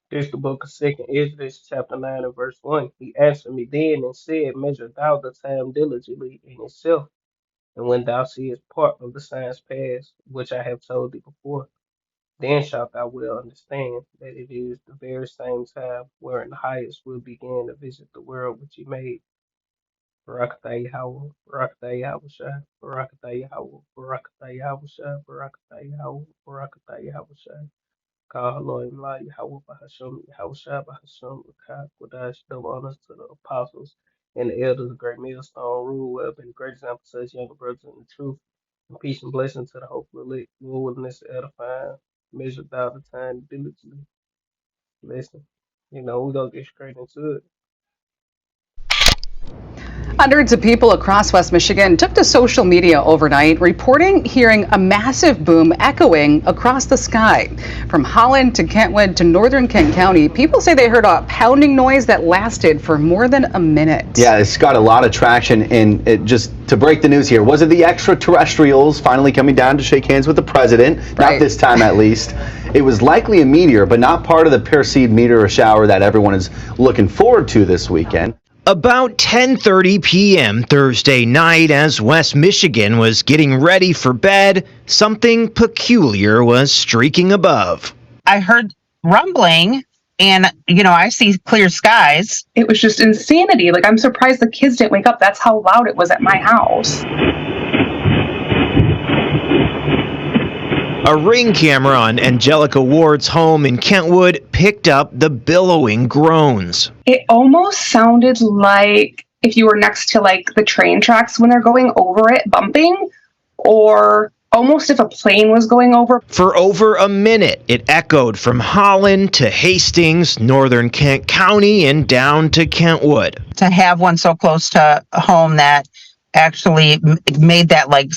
This the book of Second Ezra, chapter 9 and verse 1. He answered me then and said, Measure thou the time diligently in itself, and when thou seest part of the signs past, which I have told thee before, then shalt thou well understand that it is the very same time wherein the highest will begin to visit the world which he made. Barakatah Yahweh, Barakatah Yahushua, Barakatah Yahweh, Barakatah Yahushua, Barakatah Yahweh, Barakatah Yahushua. Ka Elohim La Yahweh Bahasham Yahushua Bahasham Ka Kodash. Double honors to the apostles and the elders of Great Millstone, rule well, been great example to us younger brothers in the truth. And peace and blessing to the hopeful elect, willingness to edify, measure out the time diligently. Listen, we're gonna get straight into it. Hundreds of people across West Michigan took to social media overnight, reporting hearing a massive boom echoing across the sky. From Holland to Kentwood to northern Kent County, people say they heard a pounding noise that lasted for more than a minute. Yeah, it's got a lot of traction, and just to break the news here, was it the extraterrestrials finally coming down to shake hands with the president? Right. Not this time, at least. It was likely a meteor, but not part of the Perseid meteor shower that everyone is looking forward to this weekend. About 10:30 p.m. Thursday night, as West Michigan was getting ready for bed, something peculiar was streaking above. I heard rumbling and, I see clear skies. It was just insanity. Like, I'm surprised the kids didn't wake up. That's how loud it was at my house. A Ring camera on Angelica Ward's home in Kentwood picked up the billowing groans. It almost sounded like if you were next to, like, the train tracks when they're going over it, bumping, or almost if a plane was going over. For over a minute, it echoed from Holland to Hastings, northern Kent County, and down to Kentwood. To have one so close to home that actually made that, like,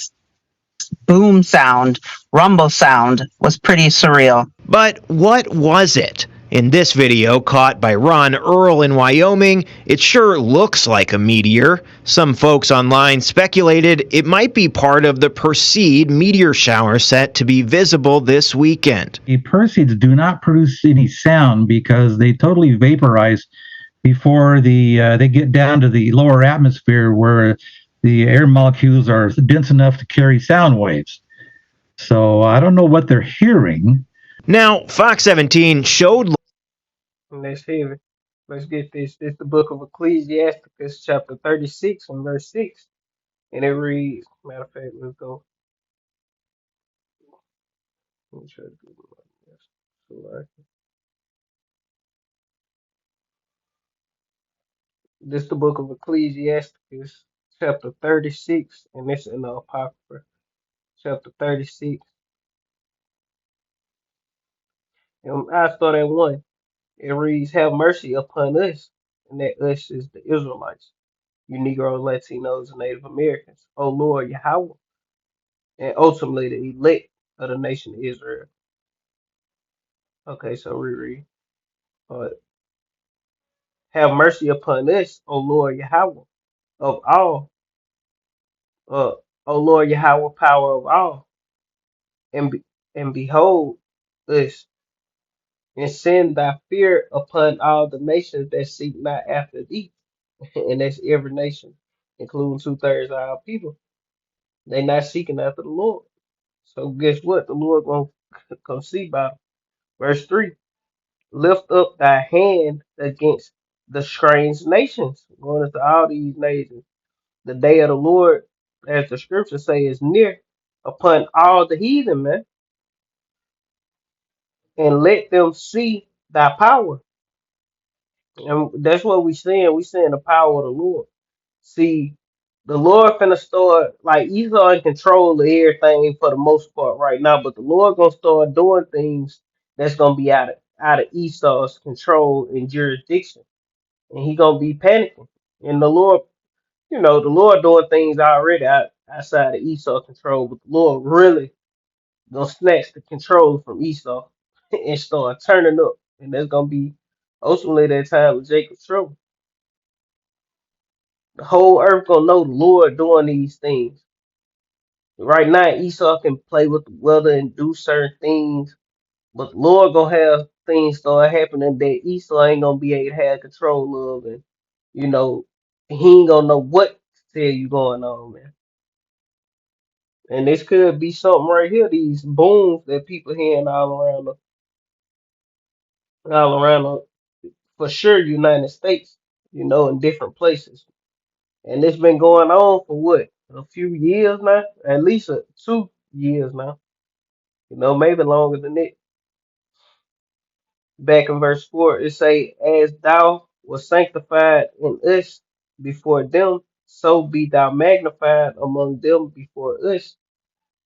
boom sound, rumble sound, was pretty surreal. But what was it? In this video caught by Ron Earl in Wyoming, it sure looks like a meteor. Some folks online speculated it might be part of the Perseid meteor shower set to be visible this weekend. The Perseids do not produce any sound because they totally vaporize before they get down to the lower atmosphere where the air molecules are dense enough to carry sound waves. So I don't know what they're hearing. Now, Fox 17 showed. And let's hear it. Let's get this. This is the book of Ecclesiasticus, chapter 36 and verse 6. And it reads, matter of fact, let's go. Let me try to do this. This is the book of Ecclesiasticus, chapter 36, and it's in the Apocrypha, chapter 36. And I start at 1. It reads, Have mercy upon us, and that us is the Israelites, you Negroes, Latinos, and Native Americans, O Lord Yahweh, and ultimately the elect of the nation of Israel. Okay, so reread. Uh, have mercy upon us, O Lord Yahweh, of all, uh, O Lord Yahweh, power of all, and and behold us, and send thy fear upon all the nations that seek not after thee. And that's every nation, including two-thirds of our people. They not seeking after the Lord. So guess what? The Lord gonna come see about it. Verse 3. Lift up thy hand against the strange nations, going into all these nations. The day of the Lord, as the scriptures say, is near upon all the heathen, man. And let them see thy power. And that's what we seeing. We seeing the power of the Lord. See, the Lord finna start, like, Esau in control of everything for the most part right now, but the Lord gonna start doing things that's gonna be out of Esau's control and jurisdiction, and he gonna be panicking. And the Lord, the Lord doing things already outside of Esau's control, but the Lord really gonna snatch the control from Esau and start turning up, and that's gonna be ultimately that time of Jacob's trouble. The whole earth gonna know the Lord doing these things. Right now, Esau can play with the weather and do certain things, but the Lord gonna have things start happening that Esau ain't gonna be able to have control of, and you know he ain't gonna know what to tell you going on, man. And this could be something right here. These booms that people hearing all around for sure United States, in different places. And it's been going on for what, a few years now, at least 2 years now. Maybe longer than it. Back in verse 4, it say, "As thou was sanctified in us before them, so be thou magnified among them before us,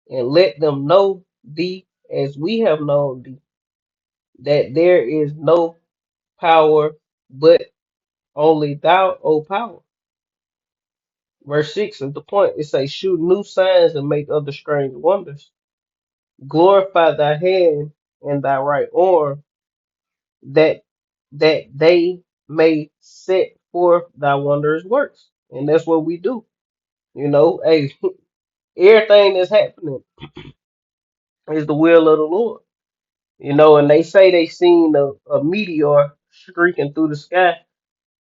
and let them know thee as we have known thee, that there is no power but only thou, O power." Verse 6 is the point. It says, "Shew new signs and make other strange wonders. Glorify thy hand and thy right arm, that they may set forth thy wondrous works." And that's what we do. Hey, everything that's happening is the will of the Lord. And they say they seen a meteor streaking through the sky,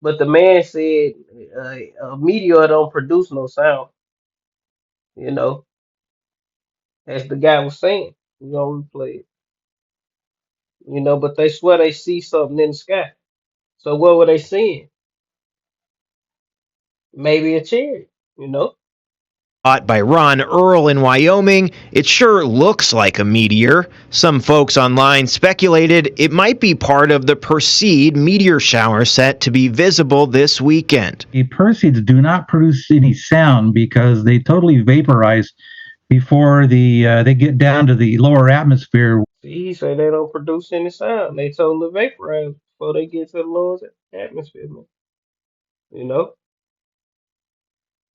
but the man said a meteor don't produce no sound, you know, as the guy was saying. We're gonna replay it. But they swear they see something in the sky. So what were they seeing? Maybe a chariot. Caught by Ron Earl in Wyoming, it sure looks like a meteor. Some folks online speculated it might be part of the Perseid meteor shower set to be visible this weekend. The Perseids do not produce any sound because they totally vaporize before they get down to the lower atmosphere. See, he said they don't produce any sound. They totally vaporize before they get to the lower atmosphere, man. You know?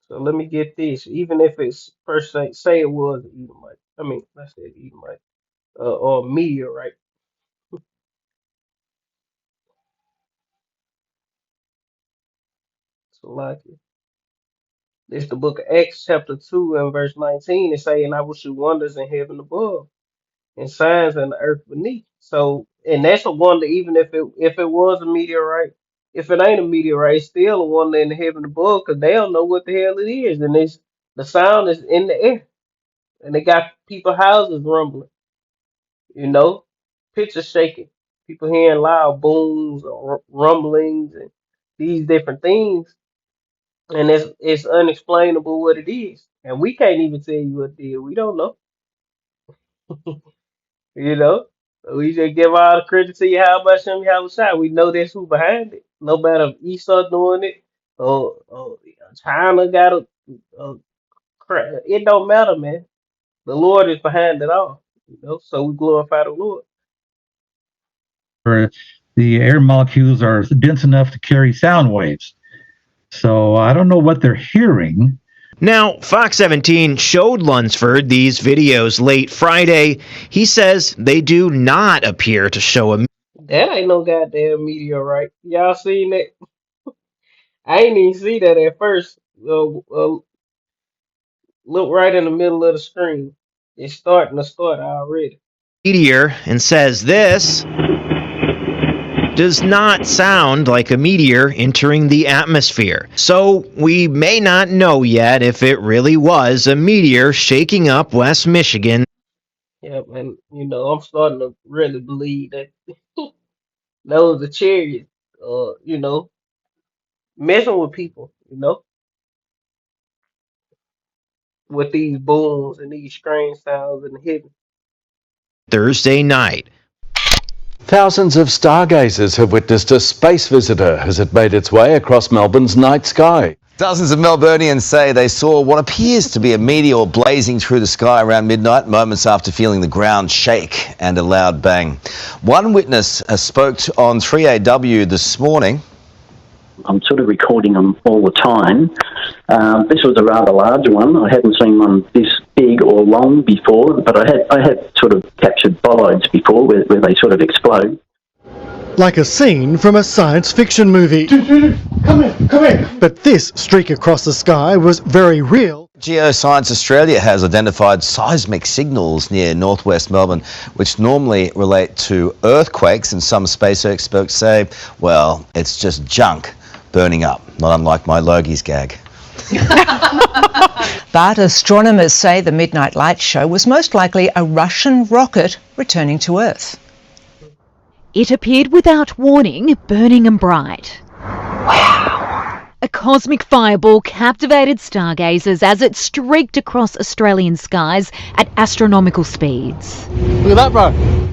So let me get this. Even if it's per se, say it was an Edomite. I mean, I said Edomite. Or meteorite. So like it. This the book of Acts chapter 2 and verse 19. It's saying, "I will show wonders in heaven above and signs in the earth beneath." So, and that's a wonder, even if it was a meteorite. If it ain't a meteorite, it's still a wonder in the heaven above, because they don't know what the hell it is, and the sound is in the air, and they got people houses rumbling, you know, pictures shaking, people hearing loud booms or rumblings and these different things, and it's unexplainable what it is, and we can't even tell you what it is. We don't know. You know, we just give all the credit to Yahweh Shem Yahweh Shai. We know that's who behind it. No matter if Esau doing it or China got a it don't matter, man. The Lord is behind it all. So we glorify the Lord. Where the air molecules are dense enough to carry sound waves. So I don't know what they're hearing. Now, Fox 17 showed Lunsford these videos late Friday. He says they do not appear to show a That ain't no goddamn meteorite. Y'all seen that? I ain't even see that at first. Look right in the middle of the screen. It's starting to start already. meteor and says this does not sound like a meteor entering the atmosphere. So we may not know yet if it really was a meteor shaking up West Michigan. Yeah, and I'm starting to really believe that that was a chariot, messing with people, with these booms and these strange sounds in the hidden. Thursday night. Thousands of stargazers have witnessed a space visitor as it made its way across Melbourne's night sky. Dozens of Melburnians say they saw what appears to be a meteor blazing through the sky around midnight, moments after feeling the ground shake and a loud bang. One witness spoke on 3AW this morning. I'm sort of recording them all the time. This was a rather large one. I hadn't seen one this big or long before, but I had sort of captured bolides before where they sort of explode. Like a scene from a science fiction movie. Come here. But this streak across the sky was very real. Geoscience Australia has identified seismic signals near northwest Melbourne, which normally relate to earthquakes, and some space experts say, well, it's just junk burning up, not unlike my Logie's gag. But astronomers say the Midnight Light show was most likely a Russian rocket returning to Earth. It appeared without warning, burning and bright. Wow! A cosmic fireball captivated stargazers as it streaked across Australian skies at astronomical speeds. Look at that, bro.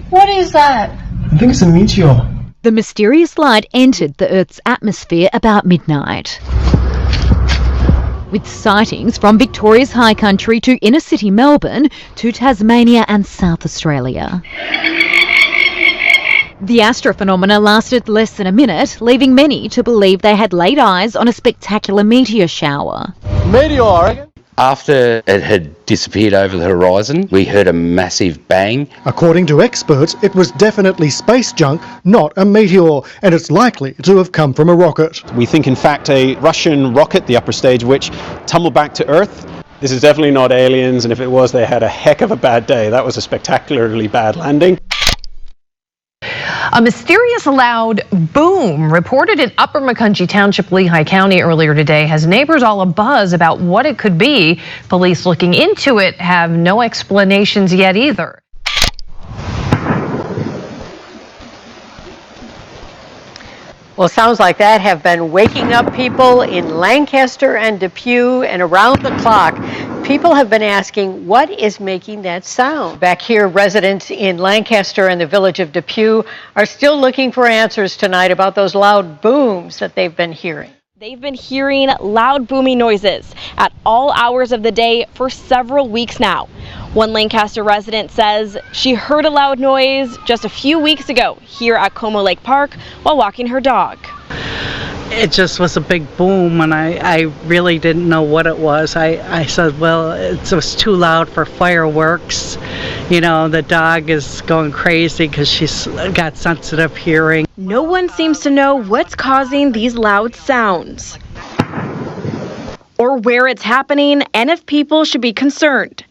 What is that? I think it's a meteor. The mysterious light entered the Earth's atmosphere about midnight. With sightings from Victoria's high country to inner city Melbourne to Tasmania and South Australia. The astrophenomena lasted less than a minute, leaving many to believe they had laid eyes on a spectacular meteor shower. Meteor, I reckon. After it had disappeared over the horizon, we heard a massive bang. According to experts, it was definitely space junk, not a meteor, and it's likely to have come from a rocket. We think, in fact, a Russian rocket, the upper stage of which tumbled back to Earth. This is definitely not aliens, and if it was, they had a heck of a bad day. That was a spectacularly bad landing. A mysterious loud boom reported in Upper Macungie Township, Lehigh County earlier today has neighbors all abuzz about what it could be. Police looking into it have no explanations yet either. Well, sounds like that have been waking up people in Lancaster and Depew, and around the clock, people have been asking, what is making that sound? Back here, residents in Lancaster and the village of Depew are still looking for answers tonight about those loud booms that they've been hearing. They've been hearing loud booming noises at all hours of the day for several weeks now. One Lancaster resident says she heard a loud noise just a few weeks ago here at Como Lake Park while walking her dog. It just was a big boom, and I really didn't know what it was. I said, well, it was too loud for fireworks. You know, the dog is going crazy because she's got sensitive hearing. No one seems to know what's causing these loud sounds, or where it's happening, and if people should be concerned.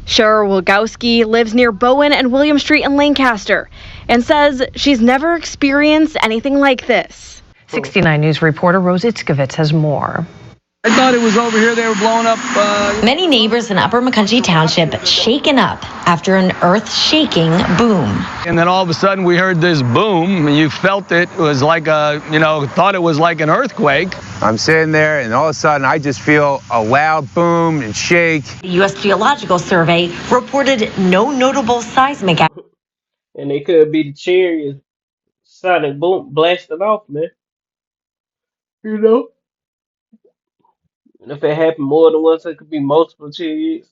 Cheryl Wilgowski lives near Bowen and William Street in Lancaster and says she's never experienced anything like this. 69 News reporter Rose Itzkovitz has more. I thought it was over here. They were blowing up. Many neighbors in Upper Macungie Township shaken up after an earth-shaking boom. And then all of a sudden we heard this boom, and you felt it was like thought it was like an earthquake. I'm sitting there, and all of a sudden I just feel a loud boom and shake. The U.S. Geological Survey reported no notable seismic activity. And it could be the cherry sonic boom blasting off, man. You know? And if it happened more than once, it could be multiple chariots.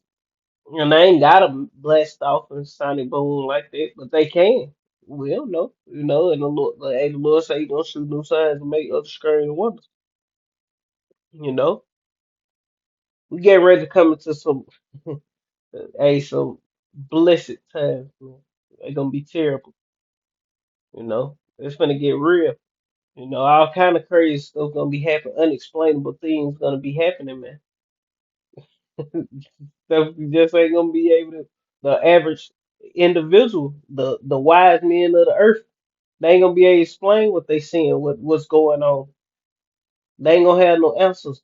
And they ain't gotta blast off and sonic boom like that, but they can. We don't know, you know. And the Lord say He gonna shoot new signs and make other strange wonders. You know, we get ready to come into some, some blessed times. Man. They're gonna be terrible. You know, it's gonna get real. You know, all kind of crazy stuff gonna be happening. Unexplainable things gonna be happening, man. Stuff you just ain't gonna be able to. The average individual, the wise men of the earth, they ain't gonna be able to explain what they seeing, what's going on. They ain't gonna have no answers.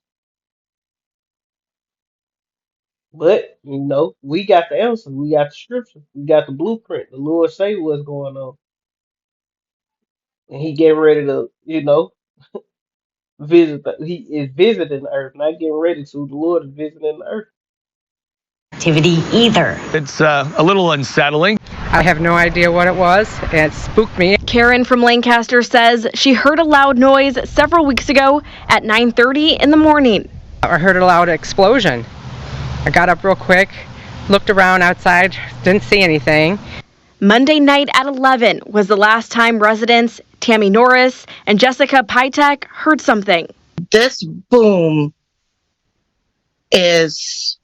But you know, we got the answers. We got the scripture. We got the blueprint. The Lord say what's going on, and He getting ready to, visit. He is visiting the earth, not getting ready to. The Lord is visiting the earth. Either. It's a little unsettling. I have no idea what it was. It spooked me. Karen from Lancaster says she heard a loud noise several weeks ago at 9:30 in the morning. I heard a loud explosion. I got up real quick, looked around outside, didn't see anything. Monday night at 11 was the last time residents Tammy Norris and Jessica Pytek heard something. This boom is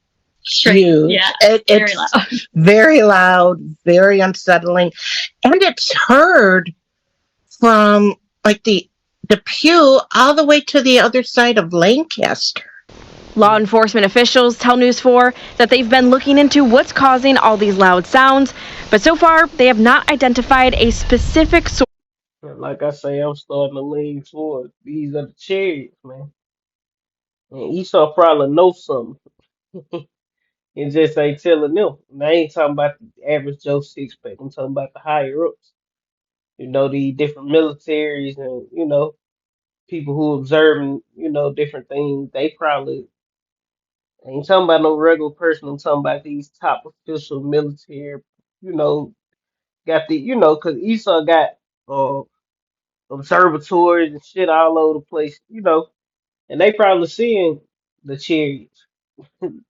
huge. Yeah, it's very loud, very unsettling. And it's heard from like the pew all the way to the other side of Lancaster. Law enforcement officials tell News 4 that they've been looking into what's causing all these loud sounds, but so far they have not identified a specific source. Like I say, I'm starting to lean toward these are the chariots, man. And Esau probably knows something and just ain't telling them. And I ain't talking about the average Joe six pack. I'm talking about the higher ups. The different militaries and people who observing different things. They probably I ain't talking about no regular person. I'm talking about these top official military. You know, got the because Esau got uh observatories and shit all over the place. And they probably seeing the chariots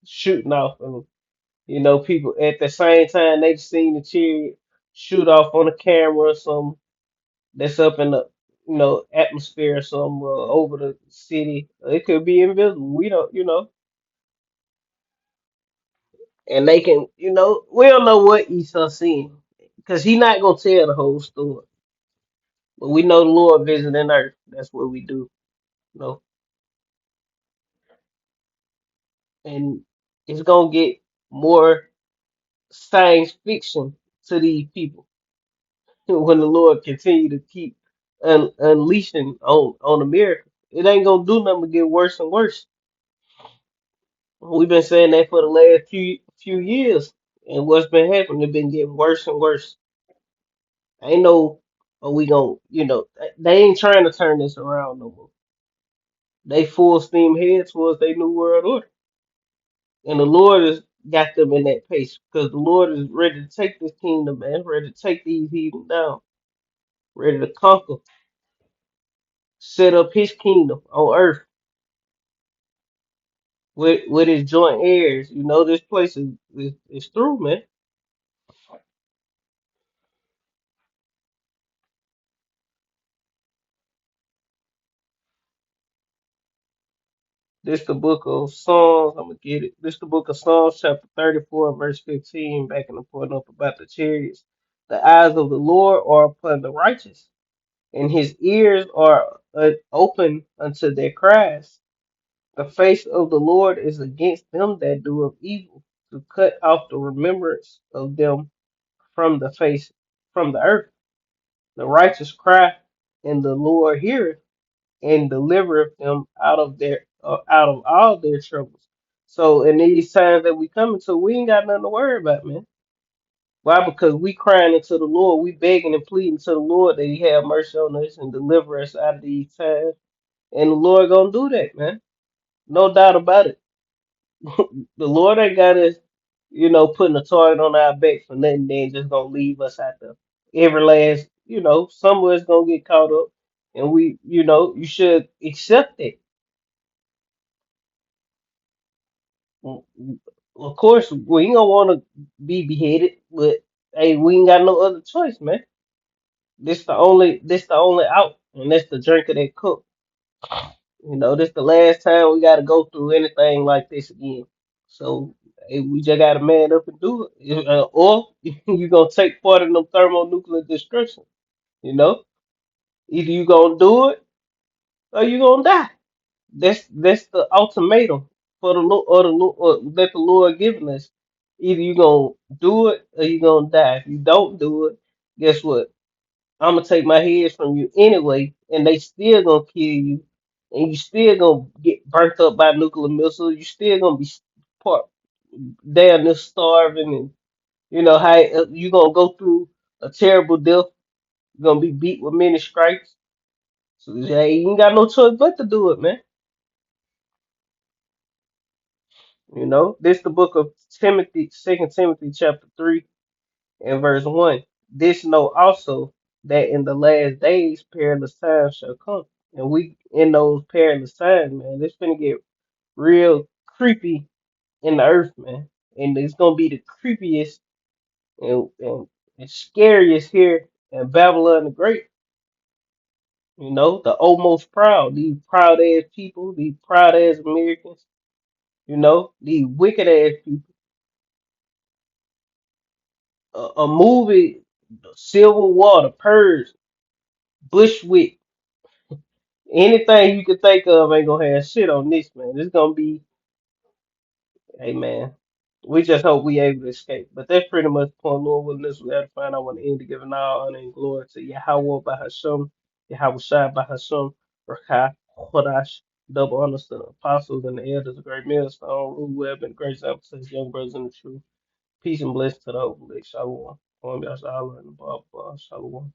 shooting off, and people at the same time they seen the chariot shoot off on a camera or something that's up in the atmosphere or something over the city. It could be invisible. We don't, and they can, we don't know what Esau seeing because he not gonna tell the whole story. But we know the Lord visiting earth. That's what we do, you know. And it's gonna get more science fiction to these people when the Lord continue to keep unleashing on America. It ain't gonna do nothing but get worse and worse. We've been saying that for the last few years, and what's been happening, it's been getting worse and worse. Ain't no, are we gonna, they ain't trying to turn this around no more. They full steam head towards their new world order, and the Lord has got them in that pace because the Lord is ready to take this kingdom, man, ready to take these heathen down, ready to conquer, set up His kingdom on earth with His joint heirs. This place is through, man. This the book of Psalms. I'm gonna get it. This the book of Psalms, chapter 34, verse 15. Back in the point up about the chariots. The eyes of the Lord are upon the righteous, and His ears are open unto their cries. The face of the Lord is against them that do of evil, to cut off the remembrance of them from the face from the earth. The righteous cry, and the Lord heareth and delivereth them out of all their troubles. So in these times that we coming to, we ain't got nothing to worry about, man. Why? Because we crying into the Lord, we begging and pleading to the Lord that He have mercy on us and deliver us out of these times. And the Lord gonna do that, man. No doubt about it. The Lord ain't got us, putting a target on our back for nothing, then just gonna leave us out there. Every last, some of us gonna get caught up, and you should accept that. Of course, we ain't gonna want to be beheaded, but hey, we ain't got no other choice, man. This the only out, and that's the drink of that cup. This the last time we got to go through anything like this again. So hey, we just got to man up and do it, or you gonna take part in the thermonuclear destruction. You know, either you gonna do it or you gonna die. That's the ultimatum for the Lord, or that the Lord given us. Either you gonna do it or you gonna die. If you don't do it, guess what? I'm gonna take my heads from you anyway, and they still gonna kill you, and you still gonna get burnt up by nuclear missiles. You still gonna be part down there starving, and how you gonna go through a terrible death. You're gonna be beat with many stripes. So yeah, you ain't got no choice but to do it, man. This the book of Timothy, Second Timothy chapter 3 and verse 1. This know also that in the last days perilous times shall come. And we in those perilous times, man, it's gonna get real creepy in the earth, man. And it's gonna be the creepiest and scariest here in Babylon the Great. The almost proud, these proud ass people, these proud ass Americans, these wicked ass people. A movie, Civil War, The Purge, Bushwick, anything you could think of ain't gonna have shit on this, man. It's gonna be. Amen. We just hope we able to escape. But that's pretty much the point. Lord willing, this we have to find. I want to end to giving all honor and glory to Yahweh by Hashem, Yahweh Shai by Hashem, Rakai, Kodash, double honors to the apostles and the elders, of great millstone, who have been great examples to his young brothers in the truth. Peace and blessings to the overlay. Shalom. Shalom. Shalom.